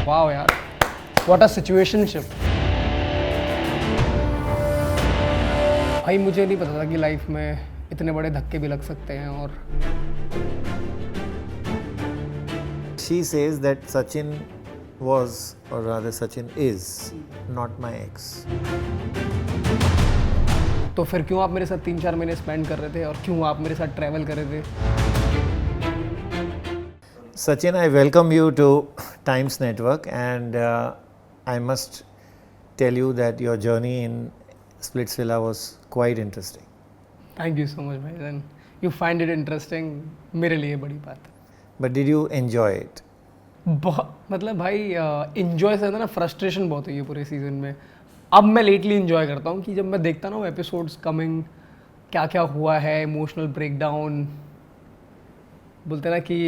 वाह यार, what a situationship. भाई मुझे नहीं पता था कि लाइफ में इतने बड़े धक्के भी लग सकते हैं। और She says that Sachin was, or rather Sachin is, not my ex. तो फिर क्यों आप मेरे साथ 3-4 महीने स्पेंड कर रहे थे और क्यों आप मेरे साथ ट्रैवल कर रहे थे? Sachin, I welcome you to Times Network, and I must tell you that your journey in Splitsvilla was quite interesting. Thank you so much भाई। Then you find it interesting, मेरे लिए बड़ी बात है। But did you enjoy it? बहुत मतलब भाई enjoy से ज़्यादा ना फ्रस्ट्रेशन बहुत हुई है पूरे सीज़न में। अब मैं लेटली इन्जॉय करता हूँ कि जब मैं देखता ना वो एपिसोड्स कमिंग, क्या क्या हुआ है, इमोशनल ब्रेकडाउन। बोलते ना कि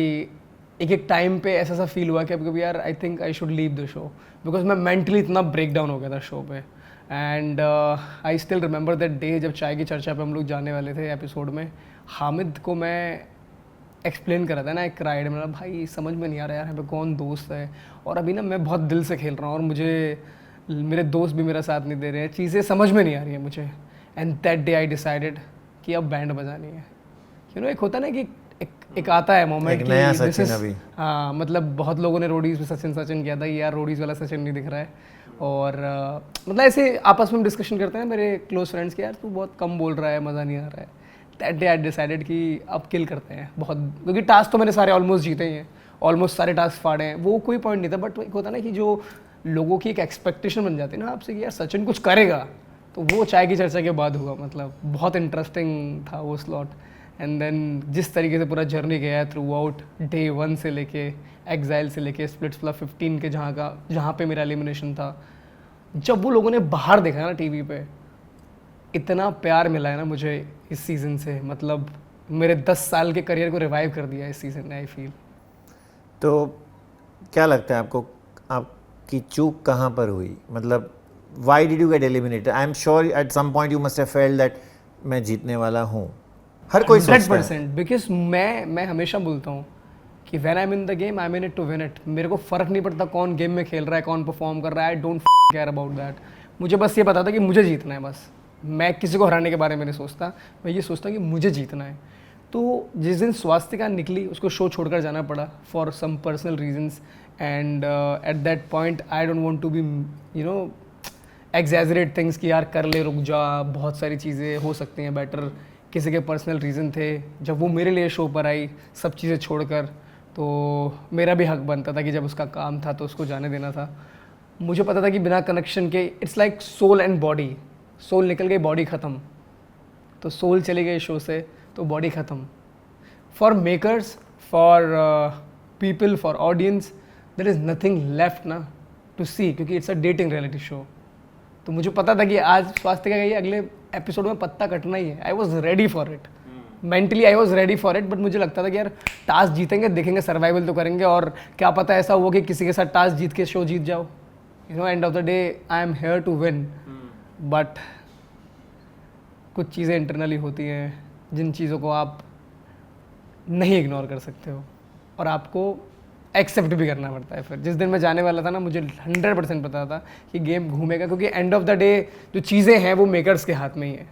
एक एक टाइम पे ऐसा सा फील हुआ कि अब कभी यार I think I should leave the show, because मैं मेंटली इतना ब्रेक डाउन हो गया था शो पे। And I still remember that day जब चाय की चर्चा पे हम लोग जाने वाले थे एपिसोड में, हामिद को मैं एक्सप्लेन कर रहा था ना एक राइड में, भाई समझ में नहीं आ रहा यार यहाँ पे कौन दोस्त है, और अभी ना मैं बहुत दिल से खेल रहा हूँ और मुझे मेरे दोस्त भी मेरा साथ नहीं दे रहे हैं, चीज़ें समझ में नहीं आ रही है मुझे। And that day I decided कि अब बैंड बजानी है। एक होता है ना कि एक आता है मोमेंट एक नया कि this सचिन is- अभी। हाँ, मतलब बहुत लोगों ने रोडीज में सचिन सचिन किया था, यार रोडीज वाला सचिन नहीं दिख रहा है। और मतलब ऐसे आपस में डिस्कशन करते हैं मेरे क्लोज फ्रेंड्स के, यार तू बहुत कम बोल रहा है, मज़ा नहीं आ रहा है। दैट डे आई डिसाइडेड कि अब किल करते हैं बहुत, क्योंकि टास्क तो मैंने सारे ऑलमोस्ट जीते ही हैं, ऑलमोस्ट सारे टास्क फाड़े हैं, वो कोई पॉइंट नहीं था। बट एक होता है ना कि जो लोगों की एक एक्सपेक्टेशन बन जाती है ना आपसे कि यार सचिन कुछ करेगा, तो वो चाय की चर्चा के बाद हुआ। मतलब बहुत इंटरेस्टिंग था वो स्लॉट। एंड देन जिस तरीके से पूरा जर्नी गया है थ्रू आउट डे 1 से लेके एग्जाइल से लेके स्प्लिट्सविला 15 के जहाँ पे मेरा एलिमिनेशन था, जब वो लोगों ने बाहर देखा ना टीवी पे, इतना प्यार मिला है ना मुझे इस सीज़न से। मतलब मेरे 10 साल के करियर को रिवाइव कर दिया इस सीज़न ने, आई फील। तो क्या लगता है आपको, आपकी चूक कहाँ पर हुई? मतलब why did you get eliminated? I am sure at some point you must have felt that मैं जीतने वाला हूँ। हर कोई सोचता है। 100%, बिकॉज मैं हमेशा बोलता हूँ कि when I am in the game I am in it to win it. मेरे को फ़र्क नहीं पड़ता कौन गेम में खेल रहा है, कौन परफॉर्म कर रहा है, I don't care about that. मुझे बस ये पता था कि मुझे जीतना है बस। मैं किसी को हराने के बारे में नहीं सोचता, मैं ये सोचता कि मुझे जीतना है। तो जिस दिन स्वास्तिका निकली, उसको शो छोड़कर जाना पड़ा for some personal reasons. And at that point I don't want to be exaggerate things कि यार कर ले, रुक जा, बहुत सारी चीज़ें हो सकती हैं बेटर। किसी के पर्सनल रीज़न थे, जब वो मेरे लिए शो पर आई सब चीज़ें छोड़कर, तो मेरा भी हक बनता था कि जब उसका काम था तो उसको जाने देना था। मुझे पता था कि बिना कनेक्शन के it's like soul and body, soul निकल गई बॉडी ख़त्म, तो सोल चली गई शो से तो बॉडी ख़त्म। For makers, for people, for audience, there is nothing left ना टू सी, क्योंकि it's a dating reality show. तो मुझे पता था कि आज स्वास्थ्य का ये अगले एपिसोड में पत्ता कटना ही है। I was ready for it, mentally I was ready for it. But मुझे लगता था कि यार टास्क जीतेंगे, देखेंगे, सर्वाइवल तो करेंगे, और क्या पता ऐसा हुआ कि किसी के साथ टास्क जीत के शो जीत जाओ। End of the day I am here to win. But कुछ चीज़ें इंटरनली होती हैं जिन चीज़ों को आप नहीं इग्नोर कर सकते हो, और आपको एक्सेप्ट भी करना पड़ता है। फिर जिस दिन मैं जाने वाला था ना, मुझे 100% पता था कि गेम घूमेगा, क्योंकि एंड ऑफ द डे जो चीज़ें हैं वो मेकर्स के हाथ में ही है।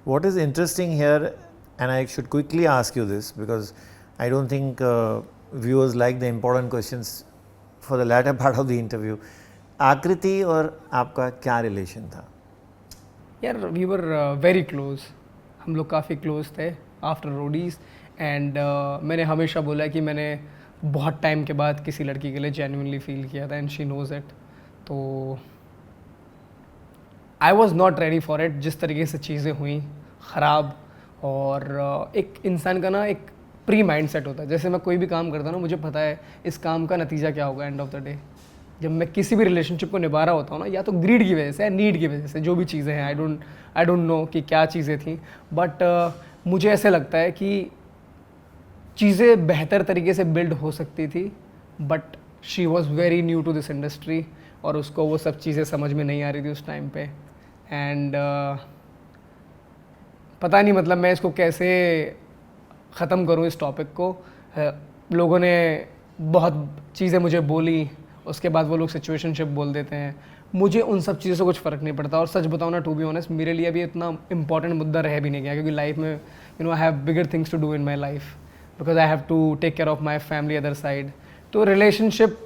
What is interesting here, and I should quickly ask you this because I don't think viewers like the important questions for the latter part of the interview. आकृति और आपका क्या रिलेशन था? यार वी वर वेरी क्लोज, हम लोग काफ़ी close थे आफ्टर रोडीज़। एंड मैंने हमेशा बोला कि मैंने बहुत टाइम के बाद किसी लड़की के लिए जेन्युइनली फील किया था, एंड शी नोज़ इट। तो I was not ready for it. जिस तरीके से चीज़ें हुई ख़राब, और एक इंसान का ना एक प्री माइंड सेट होता है, जैसे मैं कोई भी काम करता हूँ ना, मुझे पता है इस काम का नतीजा क्या होगा एंड ऑफ द डे। जब मैं किसी भी रिलेशनशिप को निभा रहा होता हूँ ना, या तो ग्रीड की वजह से या नीड की वजह से, जो भी चीज़ें हैं, आई डोंट नो कि क्या चीज़ें थी, बट मुझे ऐसे लगता है कि चीज़ें बेहतर तरीके से बिल्ड हो सकती थी। But she was very new to this industry, और उसको वो सब चीज़ें समझ में नहीं आ रही थी उस टाइम पे। एंड पता नहीं, मतलब मैं इसको कैसे ख़त्म करूँ इस टॉपिक को। लोगों ने बहुत चीज़ें मुझे बोली, उसके बाद वो लोग सिचुएशनशिप बोल देते हैं। मुझे उन सब चीज़ों से कुछ फ़र्क नहीं पड़ता, और सच बताऊँ ना, टू बी ऑनेस्ट, मेरे लिए अभी इतना इंपॉर्टेंट मुद्दा रह भी नहीं गया, क्योंकि लाइफ में you know I have bigger things to do in my life, because I have to take care of my family other side. तो रिलेशनशिप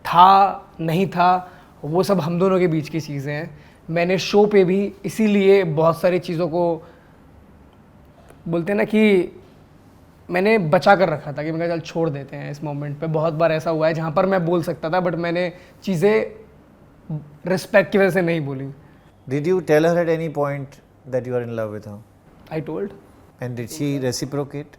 था नहीं था, वो सब हम दोनों के बीच की चीज़ें हैं। मैंने शो पे भी इसीलिए बहुत सारी चीज़ों को बोलते हैं ना कि मैंने बचा कर रखा था कि मैं कहा चल छोड़ देते हैं इस मोमेंट पे। बहुत बार ऐसा हुआ है जहाँ पर मैं बोल सकता था, बट मैंने चीज़ें रिस्पेक्ट की वजह से नहीं बोली। Did you tell her at any point that you are in love with her? I told. And did she reciprocate?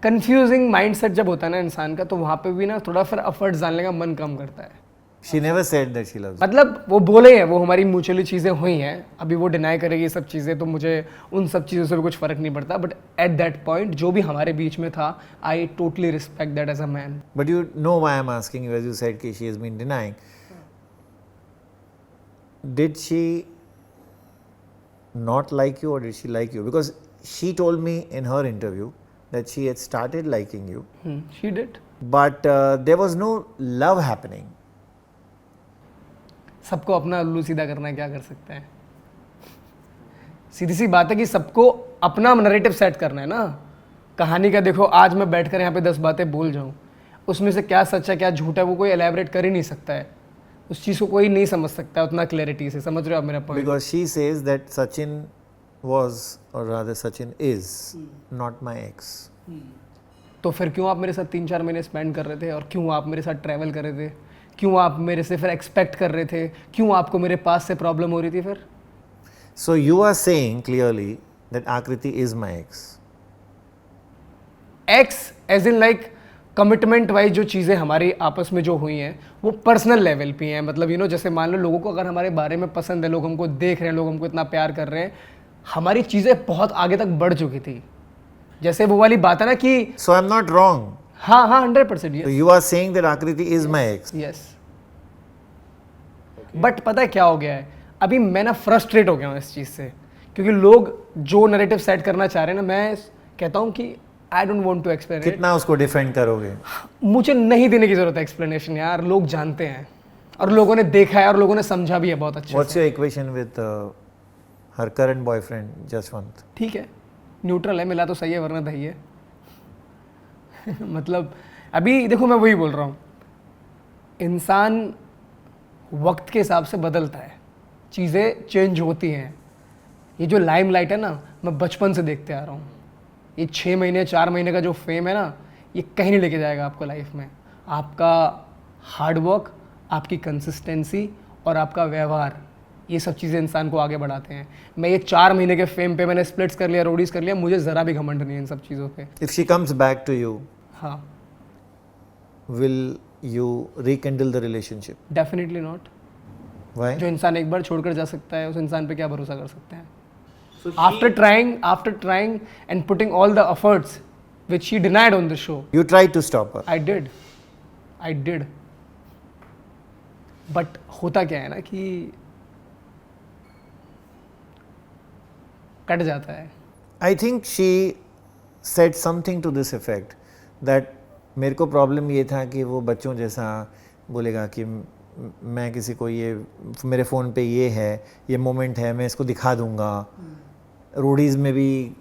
Confusing mindset जब होता है ना इंसान का, तो वहाँ पे भी ना थोड़ा फिर एफर्ट्स डालने का मन कम करता है। She never said that she loves you. मतलब वो बोले हैं, वो हमारी म्यूचुअली चीज़ें हुई हैं, अभी वो डिनाई करेगी ये सब चीज़ें, तो मुझे उन सब चीज़ों से भी कुछ फ़र्क नहीं पड़ता। बट एट दैट पॉइंट जो भी हमारे बीच में था, I totally respect that as a man. But you know why I'm asking you, as you said कि she has been denying. Did she not like you or did she like you? Because she told me in her interview that she had started liking you, she did. but there was no love happening. सबको अपना उल्लू सीधा करना है, क्या कर सकते हैं। सीधी सी बात है कि सबको अपना नरेटिव सेट करना है ना कहानी का। देखो, आज मैं बैठकर यहाँ पे 10 बातें बोल जाऊँ, उसमें से क्या सच है क्या झूठ है वो कोई एलैबोरेट कर ही नहीं सकता है। उस चीज़ को कोई नहीं समझ सकता उतना क्लैरिटी से। समझ रहे हो आप मेरा point? Because she says that Sachin was, or rather Sachin is, not my ex. तो फिर क्यों आप मेरे साथ 3-4 महीने स्पेंड कर रहे थे, और क्यों आप मेरे साथ ट्रैवल कर रहे थे, क्यों आप मेरे से फिर एक्सपेक्ट कर रहे थे, क्यों आपको मेरे पास से प्रॉब्लम हो रही थी फिर? So you are saying clearly that Akriti is my ex. Ex as in like commitment wise जो चीज़ें हमारी आपस में जो हुई हैं वो पर्सनल लेवल पे हैं। मतलब यू नो जैसे मान लो लोगों को अगर हमारे बारे में पसंद है, लोग हमको देख रहे हैं, लोग हमको इतना प्यार कर रहे हैं, हमारी चीज़ें बहुत आगे तक बढ़ चुकी थी। जैसे वो वाली बात है ना कि So I'm not wrong. हाँ हाँ 100% So you are saying that Akriti is my ex. Yes. But पता है क्या हो गया है, अभी मैं ना फ्रस्ट्रेट हो गया हूँ इस चीज़ से, क्योंकि लोग जो नैरेटिव सेट करना चाह रहे हैं ना, मैं कहता हूँ कि I don't want to explain. कितना उसको डिफेंड करोगे? मुझे नहीं देने की जरूरत है एक्सप्लेनेशन यार, लोग जानते हैं और लोगों ने देखा है और लोगों ने समझा भी है बहुत अच्छे What's से। your equation with her current boyfriend Jaswant? ठीक है, न्यूट्रल है, मिला तो सही है वरना दही है। मतलब अभी देखो, मैं वही बोल रहा हूँ, इंसान वक्त के हिसाब से बदलता है, चीज़ें चेंज होती हैं। ये जो लाइमलाइट है ना, मैं बचपन से देखते आ रहा हूँ। ये 6 महीने 4 महीने का जो फेम है ना, ये कहीं नहीं लेके जाएगा आपको लाइफ में। आपका हार्डवर्क, आपकी कंसिस्टेंसी और आपका व्यवहार, ये सब चीज़ें इंसान को आगे बढ़ाते हैं। मैं ये 4 महीने के फेम पे मैंने स्प्लिट्स कर लिया, रोडीज कर लिया, मुझे ज़रा भी घमंड नहीं है इन सब चीज़ों पे। If she comes back to you, हाँ, will you rekindle the relationship? Definitely not. Why? जो इंसान एक बार छोड़कर जा सकता है, उस इंसान पे क्या भरोसा कर सकते हैं? After trying and putting all the efforts which she denied on the show, You tried to stop her. I did. But होता क्या है ना कि कट जाता है। I think she said something to this effect that मेरे को problem ये था कि वो बच्चों जैसा बोलेगा कि मैं किसी को ये मेरे फ़ोन पे ये है, ये मोमेंट है, मैं इसको दिखा दूंगा। रोडीज़ में भी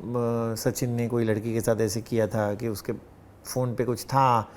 सचिन ने कोई लड़की के साथ ऐसे किया था कि उसके फ़ोन पे कुछ था,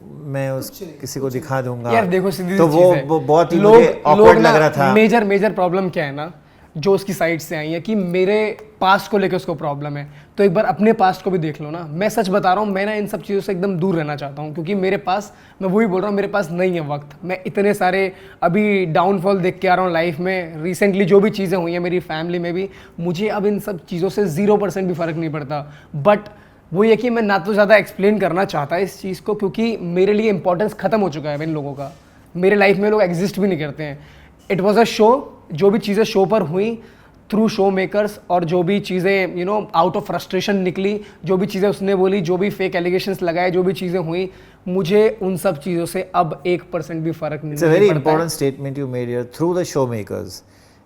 मैं उस किसी को दिखा दूंगा। यार देखो, सीधी तो सी चीज़ है। वो बहुत ही लोग मुझे awkward लग रहा था। मेजर प्रॉब्लम क्या है ना, जो उसकी साइड से आई है कि मेरे पास्ट को लेकर उसको प्रॉब्लम है। तो एक बार अपने पास्ट को भी देख लो ना। मैं सच बता रहा हूँ, मैं ना इन सब चीज़ों से एकदम दूर रहना चाहता हूँ, क्योंकि मेरे पास, मैं वही बोल रहा हूँ, मेरे पास नहीं है वक्त। मैं इतने सारे अभी डाउनफॉल देख के आ रहा हूँ लाइफ में, रिसेंटली जो भी चीज़ें हुई हैं मेरी फैमिली में भी, मुझे अब इन सब चीज़ों से 0% भी फ़र्क नहीं पड़ता। बट वो ये कि मैं ना तो ज़्यादा एक्सप्लेन करना चाहता इस चीज़ को, क्योंकि मेरे लिए इंपॉर्टेंस ख़त्म हो चुका है इन लोगों का। मेरे लाइफ में लोग एग्जिस्ट भी नहीं करते हैं। इट वॉज अ शो, जो भी चीज़ें शो पर हुई थ्रू शो मेकर्स, और जो भी चीज़ें you know out of frustration निकली, जो भी चीज़ें उसने बोली, जो भी फेक एलिगेशंस लगाए, जो भी चीज़ें हुई, मुझे उन सब चीज़ों से अब 1% भी फ़र्क नहीं It's a very important statement you made here through the showmakers.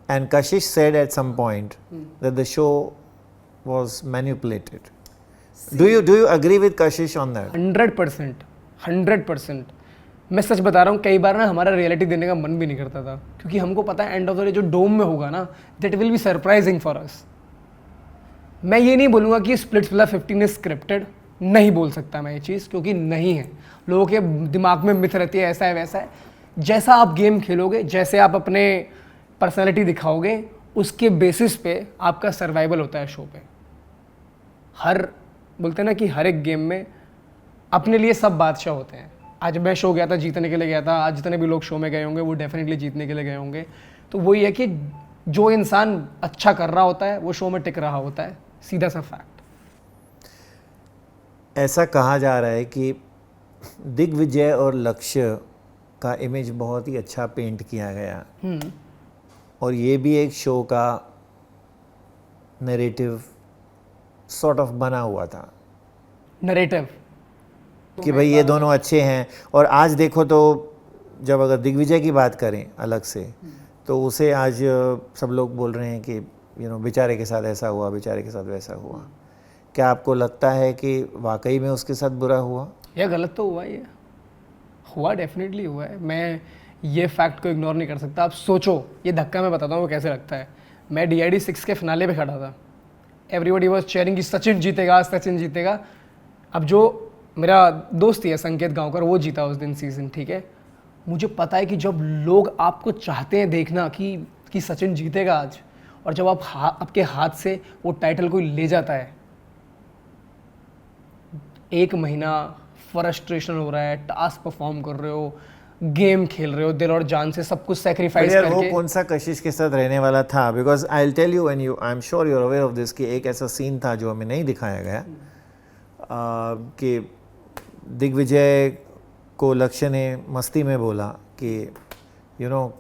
And Kashish said at some point that the show was manipulated. Do you agree with Kashish on that? 100%, 100%। मैं सच बता रहा हूँ, कई बार ना हमारा रियलिटी देने का मन भी नहीं करता था, क्योंकि हमको पता है एंड ऑफ द डे जो डोम में होगा ना, that will be surprising for us. मैं ये नहीं बोलूँगा कि स्प्लिट्सविला 15 इज स्क्रिप्टेड, नहीं बोल सकता मैं ये चीज़, क्योंकि नहीं है। लोगों के दिमाग में मिथ रहती है ऐसा है वैसा है। जैसा आप गेम खेलोगे, जैसे आप अपने पर्सनैलिटी दिखाओगे, उसके बेसिस पे आपका सर्वाइवल होता है शो पे। बोलते हैं ना कि हर एक गेम में अपने लिए सब बादशाह होते हैं। आज मैं शो गया था, जीतने के लिए गया था। आज जितने भी लोग शो में गए होंगे वो डेफिनेटली जीतने के लिए गए होंगे। तो वही है कि जो इंसान अच्छा कर रहा होता है वो शो में टिक रहा होता है, सीधा सा फैक्ट। ऐसा कहा जा रहा है कि दिग्विजय और लक्ष्य का इमेज बहुत ही अच्छा पेंट किया गया, और ये भी एक शो का नैरेटिव सॉर्ट ऑफ बना हुआ था नरेटिव कि भाई ये दोनों अच्छे हैं। और आज देखो तो जब अगर दिग्विजय की बात करें अलग से, तो उसे आज सब लोग बोल रहे हैं कि बेचारे के साथ ऐसा हुआ, बेचारे के साथ वैसा हुआ। क्या आपको लगता है कि वाकई में उसके साथ बुरा हुआ? या गलत तो हुआ ही है, हुआ डेफिनेटली हुआ है। मैं ये फैक्ट को इग्नोर नहीं कर सकता। आप सोचो, ये धक्का मैं बताता हूँ वो कैसे लगता है। मैं DID 6 के फिनाले पे खड़ा था, एवरीबडी वॉज चेयरिंग कि सचिन जीतेगा, सचिन जीतेगा। अब जो मेरा दोस्त ही है संकेत गांवकर, वो जीता उस दिन सीजन, ठीक है। मुझे पता है कि जब लोग आपको चाहते हैं देखना कि सचिन जीतेगा आज, और जब आपके हाथ से वो टाइटल कोई ले जाता है, एक महीना फ्रस्ट्रेशन हो रहा है, टास्क परफॉर्म कर रहे हो, गेम खेल रहे हो, दिल और जान से सब कुछ सेक्रीफाइस करके। वो कौन सा कशिश के साथ रहने वाला था? Because I will tell you, and I am sure you are aware of this, कि एक ऐसा सीन था जो हमें नहीं दिखाया गया कि दिग्विजय को लक्ष्य ने मस्ती में बोला कि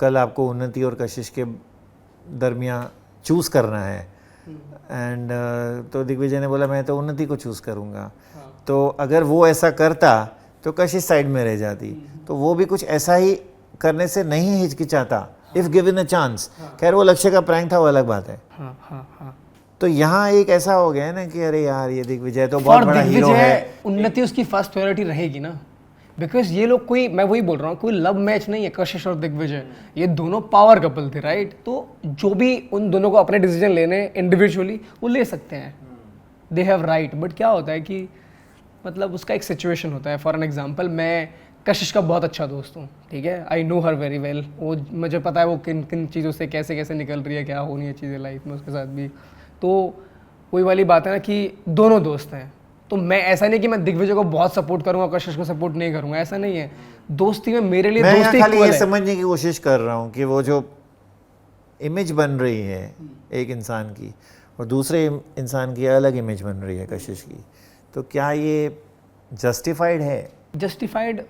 कल आपको उन्नति और कशिश के दरमियान चूज़ करना है। एंड तो दिग्विजय ने बोला मैं तो उन्नति को चूज़ करूँगा। तो अगर वो ऐसा करता तो कशिश साइड में रह जाती। तो वो भी कुछ ऐसा ही करने से नहीं हिचकिचाता, इफ़ गिवन अ चांस। खैर वो लक्ष्य का प्रैंक था, वो अलग बात है। तो यहाँ एक ऐसा हो गया है ना कि अरे यार ये दिग्विजय तो बहुत बड़ा हीरो है, उन्नति उसकी फर्स्ट प्रायोरिटी रहेगी ना। बिकॉज ये लोग कोई, मैं वही बोल रहा हूँ, कोई लव मैच नहीं है कशिश और दिग्विजय। ये दोनों पावर कपल थे, राइट। तो जो भी उन दोनों को अपने डिसीजन लेने इंडिविजुअली वो ले सकते हैं, दे हैव राइट। बट क्या होता है कि मतलब उसका एक सिचुएशन होता है। फॉर एन एग्जाम्पल, मैं कशिश का बहुत अच्छा दोस्त हूँ, ठीक है। I know her very well. वो मुझे पता है वो किन किन चीज़ों से कैसे कैसे निकल रही है, क्या होनी है चीज़ें लाइफ में उसके साथ भी। तो वही वाली बात है ना कि दोनों दोस्त हैं। तो मैं ऐसा नहीं कि मैं दिग्विजय को बहुत सपोर्ट करूंगा, कशिश को सपोर्ट नहीं करूंगा, ऐसा नहीं है। दोस्ती में मेरे लिए दोस्ती खाली इक्वल ये है। समझने की कोशिश कर रहा हूँ कि वो जो इमेज बन रही है एक इंसान की और दूसरे इंसान की अलग इमेज बन रही है कशिश की, तो क्या ये जस्टिफाइड है? जस्टिफाइड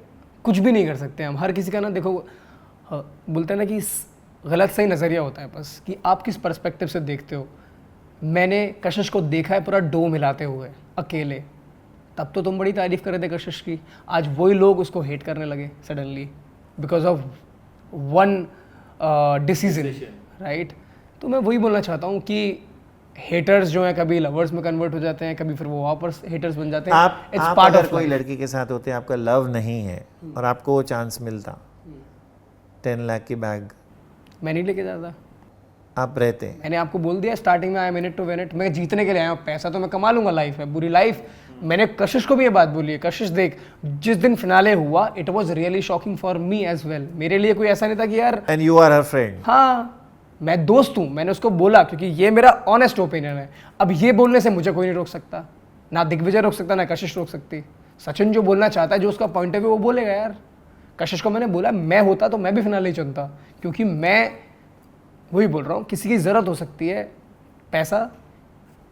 कुछ भी नहीं कर सकते हम। हर किसी का ना, देखो बोलते हैं ना कि गलत सही नज़रिया होता है बस, कि आप किस पर्सपेक्टिव से देखते हो। मैंने कशिश को देखा है पूरा डो मिलाते हुए अकेले, तब तो तुम बड़ी तारीफ कर रहे थे कशिश की। आज वही लोग उसको हेट करने लगे suddenly because of one decision, right. तो मैं वही बोलना चाहता हूँ कि हेटर्स जो हैं कभी लवर्स में कन्वर्ट हो जाते हैं, कभी फिर वो वापस हेटर्स बन जाते हैं। आप अगर कोई लड़की के साथ होते हैं, आपका लव नहीं है और आपको वो चांस मिलता 10 लाख की बैग, मैं नहीं लेके जाता। आप रहते? मैंने आपको बोल दिया स्टार्टिंग में, I am in it to win it. मैं जीतने के लिए आया हूँ, पैसा तो मैं कमा लूंगा लाइफ में, बुरी लाइफ। मैंने कशिश को भी ये बात बोली है, कशिश देख जिस दिन फिनाले हुआ, it was really shocking for me as well. मेरे लिए कोई ऐसा नहीं था कि यार, and you are her friend. हाँ मैं दोस्त हूँ, मैंने उसको बोला क्योंकि ये मेरा ऑनेस्ट ओपिनियन है। अब ये बोलने से मुझे कोई नहीं रोक सकता, ना दिग्विजय रोक सकता, ना कशिश रोक सकती। सचिन जो बोलना चाहता है, जो उसका पॉइंट ऑफ व्यू, वो बोलेगा यार। कशिश को मैंने बोला, मैं होता तो मैं भी फिनाले ही चुनता, क्योंकि मैं वही बोल रहा हूँ, किसी की ज़रूरत हो सकती है पैसा,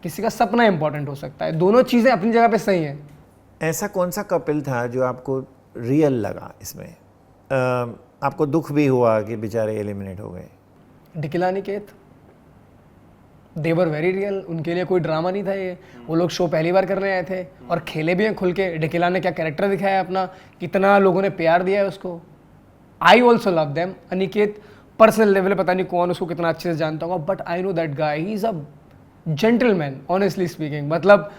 किसी का सपना इंपॉर्टेंट हो सकता है, दोनों चीज़ें अपनी जगह पे सही हैं। ऐसा कौन सा कपिल था जो आपको रियल लगा इसमें? आपको दुख भी हुआ कि बेचारे एलिमिनेट हो गए? Dikila Niket, they were very real. उनके लिए कोई ड्रामा नहीं था ये। वो लोग शो पहली बार करने आए थे और खेले भी हैं खुल के। डिकिला ने क्या कैरेक्टर दिखाया अपना, कितना लोगों ने प्यार दिया है उसको। I also love them. Aniket personal level पता नहीं कौन उसको कितना अच्छे से जानता होगा, but I know that guy, he is a gentleman honestly speaking. मतलब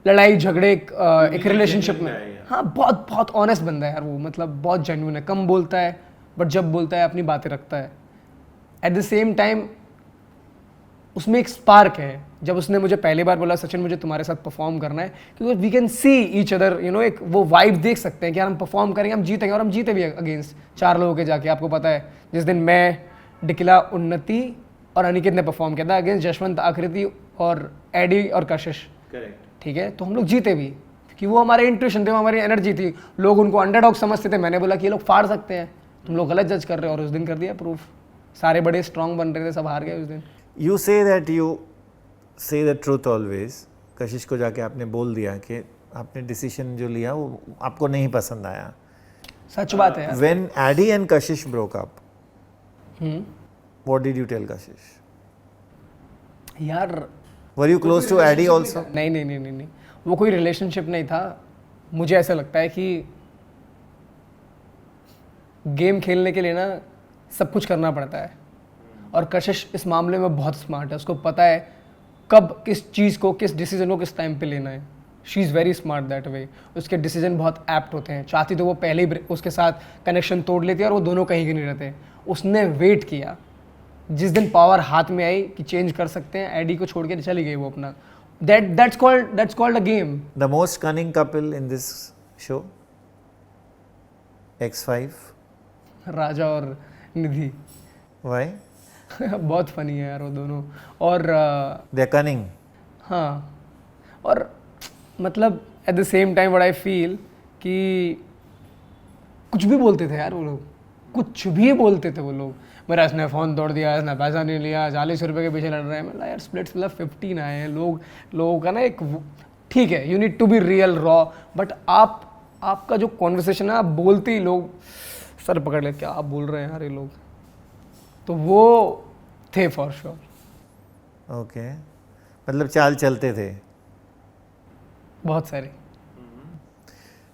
लड़ाई झगड़े एक रिलेशनशिप में, हाँ, बहुत बहुत ऑनेस्ट बंदा है यार वो, मतलब बहुत जेन्युइन है, कम बोलता है बट जब बोलता है अपनी बातें रखता है। एट द सेम टाइम उसमें एक स्पार्क है। जब उसने मुझे पहली बार बोला सचिन मुझे तुम्हारे साथ परफॉर्म करना है, क्योंकि we can see each other, you know, एक वो वाइब देख सकते हैं कि यार हम परफॉर्म करेंगे, हम जीतेंगे, और हम जीते भी अगेंस्ट 4 लोगों के जाके। आपको पता है जिस दिन मैं, डिकिला, उन्नति और अनिकेत ने परफॉर्म किया था अगेंस्ट जशवंत, आकृति और एडी और कशिश, ठीक है, तो हम लोग जीते भी कि वो हमारे इंट्यूशन थे, वो हमारी एनर्जी थी। लोग उनको अंडरडॉग समझते थे, मैंने बोला कि ये लोग फाड़ सकते हैं, तुम लोग गलत जज कर रहे हो, और उस दिन कर दिया प्रूफ। सारे बड़े स्ट्रांग बन रहे थे, सब हार गए उस दिन। You say the truth always. कशिश को जाके आपने बोल दिया कि आपने डिसीजन जो लिया वो आपको नहीं पसंद आया। सच बात है यार। When Addy and Kashish broke up, what did you tell Kashish? यार Were you close to Addy also? नहीं नहीं नहीं नहीं नहीं, वो कोई रिलेशनशिप नहीं था। मुझे ऐसा लगता है कि गेम खेलने के लिए ना सब कुछ करना पड़ता है, और कशिश इस मामले में बहुत स्मार्ट है। उसको पता है कब किस चीज़ को, किस डिसीजन को किस टाइम पे लेना है। She is very smart that way. उसके डिसीजन बहुत एप्ट होते हैं। चाहती तो वो पहले ही उसके साथ कनेक्शन तोड़ लेती है और वो दोनों कहीं के नहीं रहते। उसने वेट किया, जिस दिन पावर हाथ में आई कि चेंज कर सकते हैं, एडी को छोड़ के चली गई वो अपना। that's called a game. The most cunning couple in this show? X5? राजा और निधि। Why? बहुत फनी है यार वो दोनों। और They're cunning. हाँ, और मतलब eight the same time what I feel कि कुछ भी बोलते थे यार वो लोग, कुछ भी बोलते थे वो लोग। मेरा इसने फ़ोन तोड़ दिया, इसने पैसा नहीं लिया, 40 रुपये के पीछे लड़ रहे हैं। मतलब यार स्प्लिट्स मतलब 15 आए हैं लोगों का ना एक, ठीक है, you need to be real raw, but आपका जो कॉन्वर्सेशन है, आप बोलते ही लोग सर पकड़ ले, क्या आप बोल रहे हैं यार ये लोग, तो वो थे फॉर श्योर। ओके, मतलब चाल चलते थे बहुत सारे।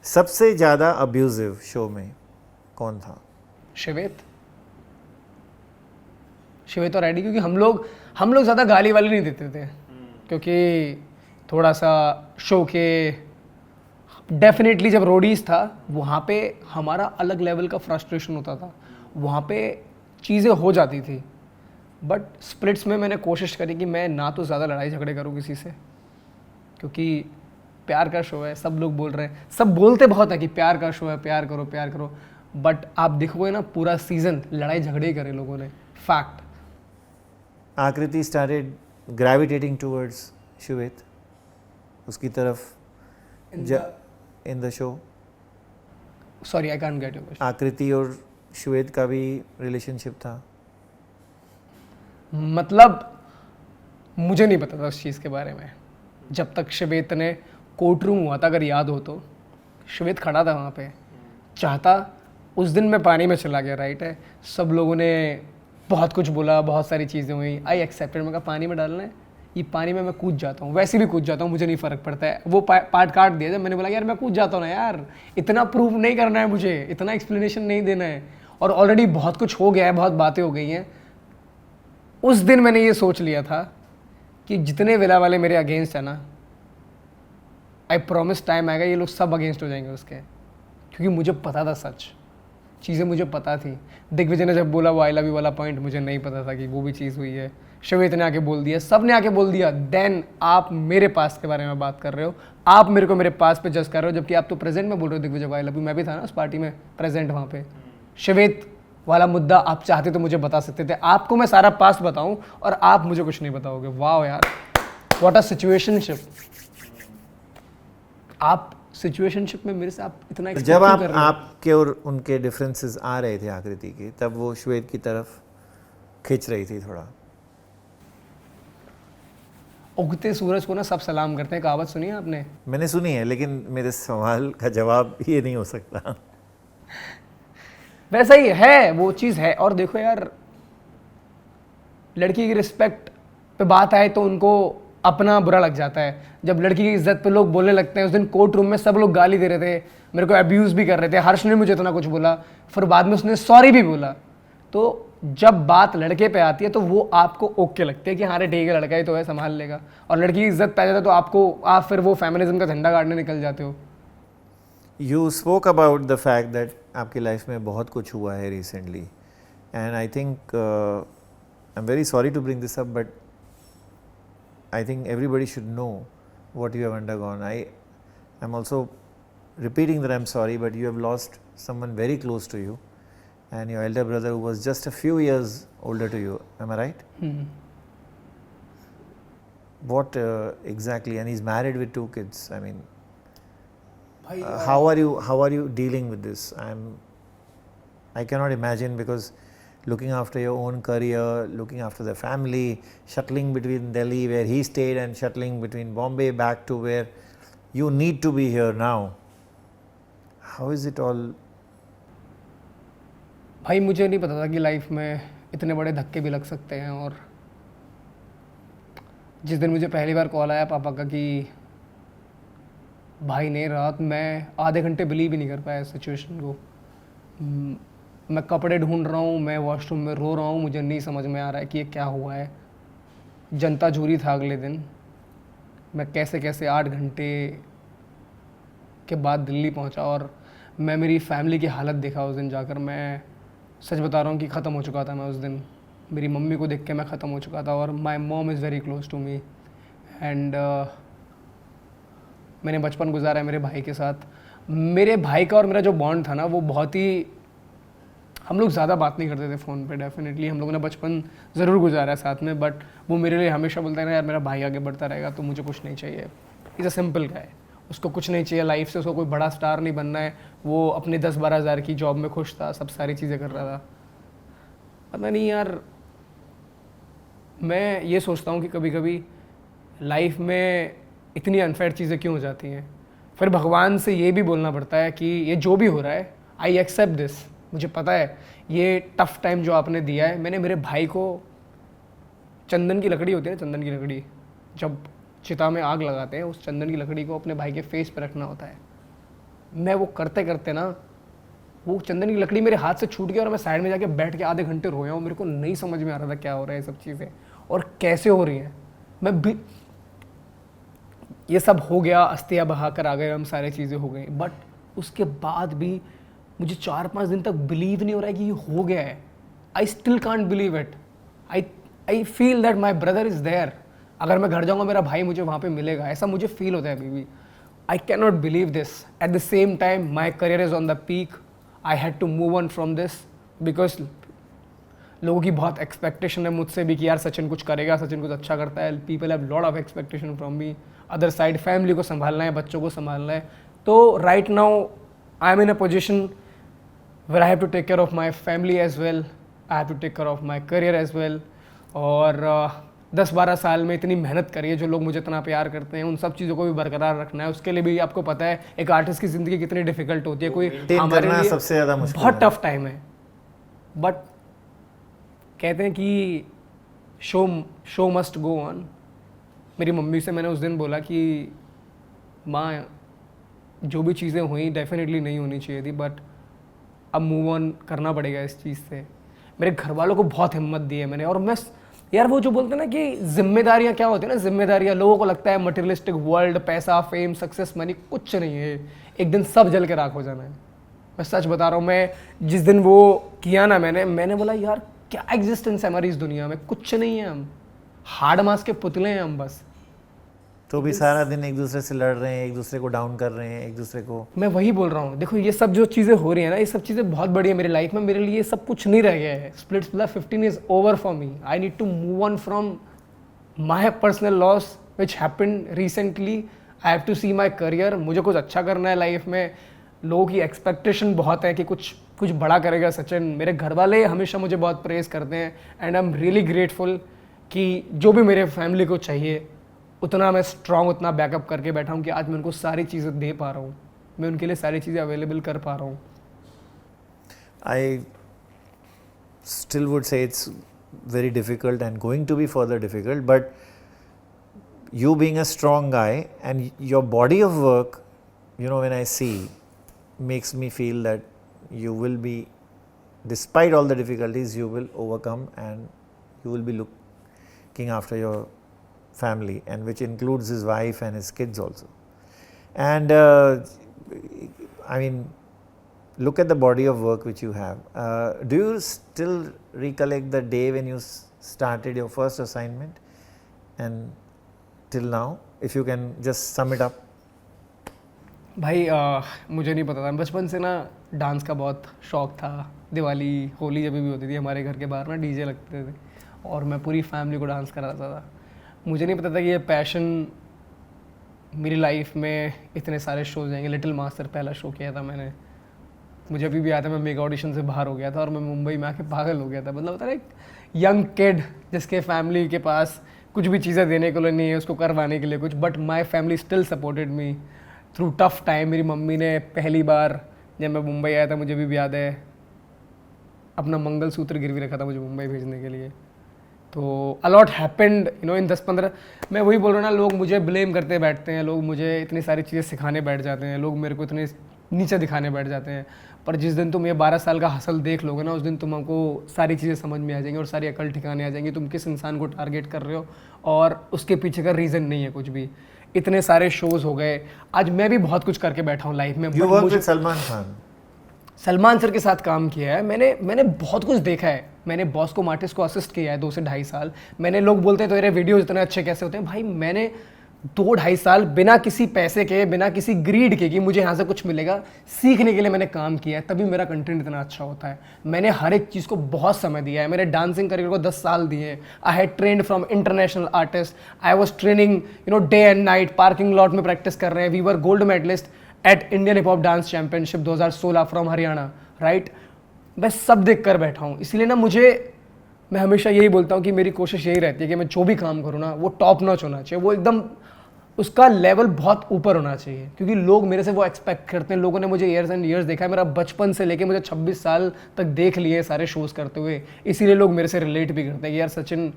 सबसे ज़्यादा अब्यूजिव शो में कौन था? शिवेत और एडी, क्योंकि हम लोग ज़्यादा गाली वाली नहीं देते थे, क्योंकि थोड़ा सा शो के डेफिनेटली जब रोडीज था वहाँ पे हमारा अलग लेवल का फ्रस्ट्रेशन होता था, वहाँ पे चीज़ें हो जाती थी। बट स्प्लिट्स में मैंने कोशिश करी कि मैं ना तो ज़्यादा लड़ाई झगड़े करूँ किसी से, क्योंकि प्यार का शो है, सब लोग बोल रहे हैं, सब बोलते बहुत है कि प्यार का शो है, प्यार करो, बट आप देखोगे ना पूरा सीजन लड़ाई झगड़े ही करे लोगों ने, फैक्ट। आकृति started gravitating towards Shwet, उसकी तरफ in the show. Sorry I can't get your question. आकृति और श्वेत का भी रिलेशनशिप था? मतलब मुझे नहीं पता था उस चीज़ के बारे में जब तक श्वेत ने कोर्ट रूम हुआ था, अगर याद हो तो श्वेत खड़ा था वहाँ पे, चाहता उस दिन मैं पानी में चला गया, राइट है, सब लोगों ने बहुत कुछ बोला, बहुत सारी चीज़ें हुई, आई एक्सेप्टेड। मैं कहा पानी में डालना है, ये पानी में मैं कूद जाता हूँ, वैसे भी कूद जाता हूँ, मुझे नहीं फ़र्क पड़ता है। वो पार्ट काट दिया जब मैंने बोला यार मैं कूद जाता हूँ ना यार, इतना प्रूफ नहीं करना है मुझे, इतना एक्सप्लेनेशन नहीं देना है, और ऑलरेडी बहुत कुछ हो गया है, बहुत बातें हो गई हैं। उस दिन मैंने ये सोच लिया था कि जितने विला वाले मेरे अगेंस्ट है ना, आई प्रॉमिस टाइम आएगा ये लोग सब अगेंस्ट हो जाएंगे उसके, क्योंकि मुझे पता था सच, चीज़ें मुझे पता थी। दिग्विजय ने जब बोला वो आई लव यू वाला पॉइंट, मुझे नहीं पता था कि वो भी चीज़ हुई है। श्वेत ने आके बोल दिया, सब ने आके बोल दिया, देन आप मेरे पास के बारे में बात कर रहे हो, आप मेरे को मेरे पास पे जज कर रहे हो, जबकि आप तो प्रेजेंट में बोल रहे हो दिग्विजय आई लव यू। मैं भी था ना उस पार्टी में प्रेजेंट, वहाँ पे श्वेत वाला मुद्दा आप चाहते तो मुझे बता सकते थे, आपको मैं सारा पास्ट बताऊं और आप मुझे कुछ नहीं बताओगे। वाह यार, व्हाट अ सिचुएशनशिप। आप सिचुएशनशिप में मेरे से आप इतना जब आपके और उनके डिफरेंसेस आ रहे थे आकृति के, तब वो श्वेत की तरफ खींच रही थी थोड़ा। उगते सूरज को ना सब सलाम करते हैं, कहावत सुनी है आपने? मैंने सुनी है, लेकिन मेरे सवाल का जवाब ये नहीं हो सकता। वैसा ही है, वो चीज़ है। और देखो यार, लड़की की रिस्पेक्ट पे बात आए तो उनको अपना बुरा लग जाता है। जब लड़की की इज्जत पे लोग बोलने लगते हैं, उस दिन कोर्ट रूम में सब लोग गाली दे रहे थे, मेरे को अब्यूज़ भी कर रहे थे, हर्ष ने मुझे इतना कुछ बोला, फिर बाद में उसने सॉरी भी बोला। तो जब बात लड़के पे आती है तो वो आपको ओके लगते हैं कि हाँ रे ठीक है, लड़का ही तो है, संभाल लेगा। और लड़की की इज्जत पे आ जाता है तो आप फिर वो फेमिनिज्म का झंडा गाड़ने निकल जाते हो। You spoke about the fact that आपकी लाइफ में बहुत कुछ हुआ है recently, and I think I'm very sorry to bring this up, but I think everybody should know what you have undergone. I'm also repeating that I'm sorry, but you have lost someone very close to you, and your elder brother who was just a few years older to you. Am I right? What exactly? And he's married with 2 kids. I mean, how are you dealing with this? I cannot imagine, because looking after your own career, looking after the family, shuttling between Delhi where he stayed and shuttling between Bombay back to where you need to be here now. How is it all? भाई मुझे नहीं पता था कि life में इतने बड़े धक्के भी लग सकते हैं। और जिस दिन मुझे पहली बार कॉल आया पापा का कि भाई ने रात, मैं आधे घंटे बिलीव ही नहीं कर पाया इस सिचुएशन को। मैं कपड़े ढूंढ रहा हूँ, मैं वॉशरूम में रो रहा हूँ, मुझे नहीं समझ में आ रहा है कि ये क्या हुआ है। जनता जूरी था अगले दिन। मैं कैसे कैसे 8 घंटे के बाद दिल्ली पहुँचा, और मैं मेरी फैमिली की हालत देखा उस दिन जाकर। मैं सच बता रहा हूँ कि ख़त्म हो चुका था मैं उस दिन। मेरी मम्मी को देख के मैं ख़त्म हो चुका था, और my mom is very close to me. And मैंने बचपन गुजारा है मेरे भाई के साथ। मेरे भाई का और मेरा जो बॉन्ड था ना, वो बहुत ही, हम लोग ज़्यादा बात नहीं करते थे फ़ोन पे। डेफिनेटली हम लोगों ने बचपन ज़रूर गुजारा है साथ में, बट वो मेरे लिए हमेशा बोलता है ना, यार मेरा भाई आगे बढ़ता रहेगा तो मुझे कुछ नहीं चाहिए। इज़ अ सिंपल गाय, उसको कुछ नहीं चाहिए लाइफ से, उसको कोई बड़ा स्टार नहीं बनना है। वो अपने 10-12 हज़ार की जॉब में खुश था, सब सारी चीज़ें कर रहा था। पता नहीं यार, मैं ये सोचता हूँ कि कभी कभी लाइफ में इतनी अनफेयर चीज़ें क्यों हो जाती हैं। फिर भगवान से ये भी बोलना पड़ता है कि ये जो भी हो रहा है, आई एक्सेप्ट दिस। मुझे पता है ये टफ़ टाइम जो आपने दिया है। मैंने मेरे भाई को, चंदन की लकड़ी होती है ना, चंदन की लकड़ी, जब चिता में आग लगाते हैं, उस चंदन की लकड़ी को अपने भाई के फेस पे रखना होता है। मैं वो करते करते ना, वो चंदन की लकड़ी मेरे हाथ से छूट गया और मैं साइड में जाके बैठ के आधे घंटे रोया हूँ। मेरे को नहीं समझ में आ रहा था क्या हो रहा है, ये सब चीज़ें और कैसे हो रही हैं। मैं भी, ये सब हो गया, अस्थियाँ बहाकर आ गए हम, सारी चीज़ें हो गई, बट उसके बाद भी मुझे 4-5 दिन तक बिलीव नहीं हो रहा है कि ये हो गया है। I still can't believe it. I feel that my brother is there. अगर मैं घर जाऊँगा मेरा भाई मुझे वहाँ पे मिलेगा, ऐसा मुझे फील होता है अभी भी। I can not believe this. At the same time my career is on the peak. I had to move on from this, because लोगों की बहुत एक्सपेक्टेशन है मुझसे भी कि यार सचिन कुछ करेगा, सचिन कुछ अच्छा करता है। People have lot of expectation from me. Other side family को संभालना है, बच्चों को संभालना है। तो right now I am in a position where I have to take care of my family as well, I have to take care of my career as well। और 10-12 साल में इतनी मेहनत करी है, जो लोग मुझे इतना प्यार करते हैं, उन सब चीज़ों को भी बरकरार रखना है। उसके लिए भी आपको पता है एक आर्टिस्ट की ज़िंदगी कितनी डिफ़िकल्ट होती है। कोई हमारे लिए सबसे ज़्यादा मुश्किल बहुत टफ टाइम है। बट कहते हैं कि शो मस्ट गो ऑन। मेरी मम्मी से मैंने उस दिन बोला कि माँ, जो भी चीज़ें हुई डेफिनेटली नहीं होनी चाहिए थी, बट अब मूव ऑन करना पड़ेगा इस चीज़ से। मेरे घर वालों को बहुत हिम्मत दी है मैंने। और मैं यार, वो जो बोलते हैं ना कि जिम्मेदारियाँ क्या होती है ना, जिम्मेदारियाँ, लोगों को लगता है मटेरियलिस्टिक वर्ल्ड, पैसा, फेम, सक्सेस, मनी, कुछ नहीं है। एक दिन सब जल के राख हो जाना है। मैं सच बता रहा हूँ, मैं जिस दिन वो किया ना, मैंने बोला यार क्या एग्जिस्टेंस है हमारी इस दुनिया में, कुछ नहीं है। हम हार्ड मास के पुतले हैं हम बस। तो भी सारा दिन एक दूसरे से लड़ रहे हैं, एक दूसरे को डाउन कर रहे हैं, एक दूसरे को। मैं वही बोल रहा हूँ, देखो ये सब जो चीज़ें हो रही है ना, ये सब चीज़ें बहुत बड़ी है मेरी लाइफ में। मेरे लिए सब कुछ नहीं रह गया है। Splitsvilla 15 is over for me. I need to move on from my personal loss which happened recently. I have to see my career. मुझे कुछ अच्छा करना है लाइफ में। लोगों की एक्सपेक्टेशन बहुत है कि कुछ बड़ा करेगा सचिन। मेरे घर वाले हमेशा मुझे बहुत प्रेज़ करते हैं, and I am really grateful कि जो भी मेरे फैमिली को चाहिए उतना मैं स्ट्रॉन्ग, उतना बैकअप करके बैठा हूँ कि आज मैं उनको सारी चीज़ें दे पा रहा हूँ, मैं उनके लिए सारी चीज़ें अवेलेबल कर पा रहा हूँ। I still would say it's very difficult and going to be further difficult, but you being a strong guy and your body of work, you know, when I see, makes me feel that you will be, despite all the difficulties, you will overcome and you will be looking after your family, and which includes his wife and his kids also. And I mean, look at the body of work which you have. Do you still recollect the day when you started your first assignment and till now? If you can just sum it up. भाई मुझे नहीं पता था, बचपन से ना dance का बहुत शौक था। दिवाली होली जब भी होती थी हमारे घर के बाहर ना डीजे लगते थे और मैं पूरी फैमिली को डांस कराता था। मुझे नहीं पता था कि ये पैशन मेरी लाइफ में इतने सारे शोज जाएंगे। लिटिल मास्टर पहला शो किया था मैंने, मुझे अभी भी याद है, मैं मेगा ऑडिशन से बाहर हो गया था और मैं मुंबई में आके पागल हो गया था। मतलब होता है एक यंग किड जिसके फैमिली के पास कुछ भी चीज़ें देने के लिए नहीं है, उसको करवाने के लिए कुछ, but my family still supported me through tough time. मेरी मम्मी ने पहली बार जब मैं मुंबई आया था, मुझे भी याद है, अपना मंगलसूत्र गिरवी रखा था मुझे मुंबई भेजने के लिए। तो a lot happened you know in 10-15। मैं वही बोल रहा हूँ ना, लोग मुझे ब्लेम करते बैठते हैं, लोग मुझे इतनी सारी चीज़ें सिखाने बैठ जाते हैं, लोग मेरे को इतने नीचे दिखाने बैठ जाते हैं। पर जिस दिन तुम ये 12 साल का हसल देख लोगे ना, उस दिन तुमको सारी चीज़ें समझ में आ जाएंगी और सारी अकल ठिकाने आ जाएंगी, तुम किस इंसान को टारगेट कर रहे हो और उसके पीछे का रीज़न नहीं है कुछ भी। इतने सारे शोज़ हो गए, आज मैं भी बहुत कुछ करके बैठा हूँ लाइफ में। You worked with Salman Khan. Salman sir के साथ काम किया है मैंने बहुत कुछ देखा है। मैंने बॉस्को मार्टिस को असिस्ट किया है 2 से ढाई साल। मैंने, लोग बोलते हैं तो मेरे वीडियोस इतने अच्छे कैसे होते हैं। भाई मैंने 2-2.5 साल बिना किसी पैसे के, बिना किसी ग्रीड के कि मुझे यहाँ से कुछ मिलेगा, सीखने के लिए मैंने काम किया है, तभी मेरा कंटेंट इतना अच्छा होता है। मैंने हर एक चीज़ को बहुत समय दिया है। मेरे डांसिंग करियर को 10 साल दिए। I had trained from international artist, I was training day and night, parking lot में प्रैक्टिस कर रहे हैं। We were gold medalist at Indian hip hop dance championship 2016 from Haryana, right. मैं सब देख कर बैठा हूँ। इसलिए ना मैं हमेशा यही बोलता हूँ कि मेरी कोशिश यही रहती है कि मैं जो भी काम करूँ ना, वो टॉप नॉच होना चाहिए, वो एकदम उसका लेवल बहुत ऊपर होना चाहिए, क्योंकि लोग मेरे से वो एक्सपेक्ट करते हैं। लोगों ने मुझे ईयर्स एंड ईयर्स देखा है, मेरा बचपन से लेके मुझे 26 साल तक देख लिए सारे शोज़ करते हुए, इसीलिए लोग मेरे से रिलेट भी करते हैं कि यार सचिन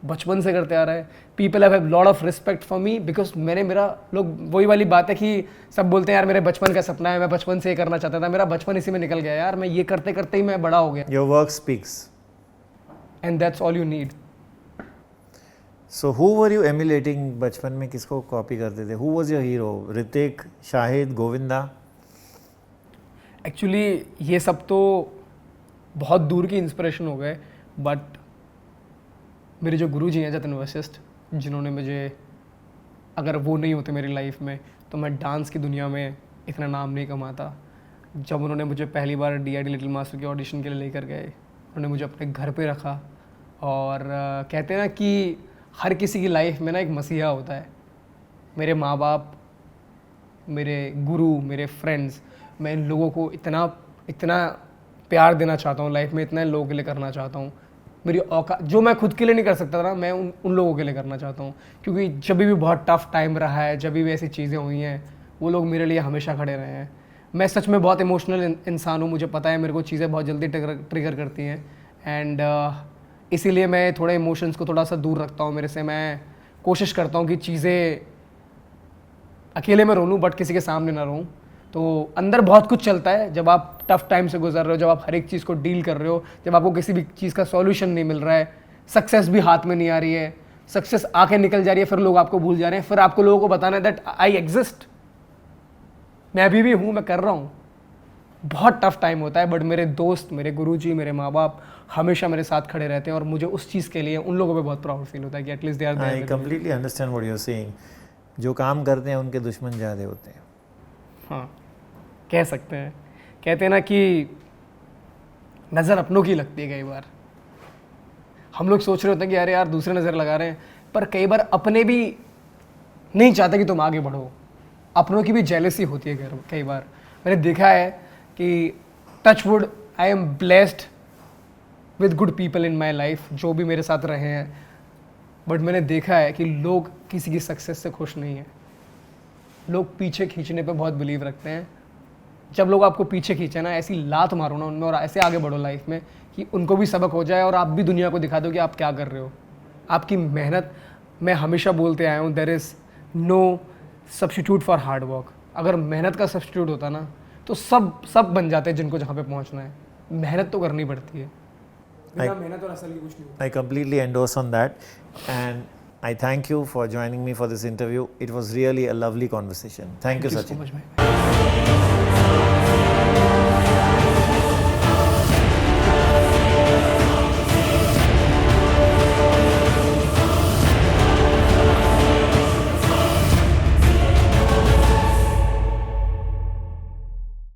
बचपन से करते आ रहा है। People have lot of respect for me because लोग वही वाली बात है कि सब बोलते हैं यार मेरे बचपन का सपना है, मैं बचपन से ये करना चाहता था, मेरा बचपन इसी में निकल गया यार, मैं ये करते करते ही मैं बड़ा हो गया। Your work speaks. And that's all you need. So who were you emulating बचपन में, किसको कॉपी करते थे? Who was your hero? Hrithik, Shahid, Govinda? Actually ये सब तो बहुत दूर की इंस्पिरेशन हो गए, बट मेरे जो गुरुजी हैं जतिन वशिष्ठ, जिन्होंने मुझे, अगर वो नहीं होते मेरी लाइफ में तो मैं डांस की दुनिया में इतना नाम नहीं कमाता। जब उन्होंने मुझे पहली बार DID लिटिल मास्टर के ऑडिशन के लिए लेकर गए, उन्होंने मुझे अपने घर पे रखा और कहते हैं ना कि हर किसी की लाइफ में ना एक मसीहा होता है। मेरे माँ बाप, मेरे गुरु, मेरे फ्रेंड्स, मैं इन लोगों को इतना प्यार देना चाहता हूँ लाइफ में, इतना लोगों के लिए करना चाहता हूँ। मेरी औकात, जो मैं खुद के लिए नहीं कर सकता था, मैं उन लोगों के लिए करना चाहता हूँ, क्योंकि जब भी बहुत टफ टाइम रहा है, जब भी ऐसी चीज़ें हुई हैं, वो लोग मेरे लिए हमेशा खड़े रहे हैं। मैं सच में बहुत इमोशनल इंसान हूँ, मुझे पता है मेरे को चीज़ें बहुत जल्दी ट्रिगर करती हैं एंड इसीलिए मैं थोड़े इमोशंस को थोड़ा सा दूर रखता हूँ मेरे से। मैं कोशिश करता हूँ कि चीज़ें अकेले में रो लूँ बट किसी के सामने ना रहूँ। तो अंदर बहुत कुछ चलता है जब आप टफ टाइम से गुजर रहे हो, जब आप हर एक चीज़ को डील कर रहे हो, जब आपको किसी भी चीज़ का सॉल्यूशन नहीं मिल रहा है, सक्सेस भी हाथ में नहीं आ रही है, सक्सेस आके निकल जा रही है, फिर लोग आपको भूल जा रहे हैं, फिर आपको लोगों को बताना है दैट आई एग्जिस्ट, मैं अभी भी हूँ, मैं कर रहा हूँ। बहुत टफ टाइम होता है, बट मेरे दोस्त, मेरे गुरुजी, मेरे माँ बाप हमेशा मेरे साथ खड़े रहते हैं और मुझे उस चीज़ के लिए उन लोगों पे बहुत प्राउड फील होता है कि at least they are there. I completely understand what you are saying. जो काम करते हैं उनके दुश्मन ज़्यादा होते हैं। हाँ, कह सकते हैं। कहते हैं ना कि नज़र अपनों की लगती है। कई बार हम लोग सोच रहे होते हैं कि अरे यार दूसरे नज़र लगा रहे हैं, पर कई बार अपने भी नहीं चाहते कि तुम आगे बढ़ो, अपनों की भी जेलसी होती है कई बार। मैंने देखा है कि touch would I am blessed with good people in my life, जो भी मेरे साथ रहे हैं, बट मैंने देखा है कि लोग किसी की सक्सेस से खुश नहीं हैं। लोग पीछे खींचने पे बहुत बिलीव रखते हैं। जब लोग आपको पीछे खींचे ना, ऐसी लात मारो ना उनमें और ऐसे आगे बढ़ो लाइफ में कि उनको भी सबक हो जाए और आप भी दुनिया को दिखा दो कि आप क्या कर रहे हो। आपकी मेहनत, मैं हमेशा बोलते आया हूँ, there is no substitute for hard work. अगर मेहनत का सब्स्टिट्यूट होता ना तो सब बन जाते हैं जिनको जहाँ पे पहुँचना है। मेहनत तो करनी पड़ती है, बिना मेहनत और असल की कुछ नहीं होता। I completely endorse on that, and I thank you for joining me for this interview. It was really a lovely conversation. Thank you, Sachin. Thank you so much, bhai. Thanks.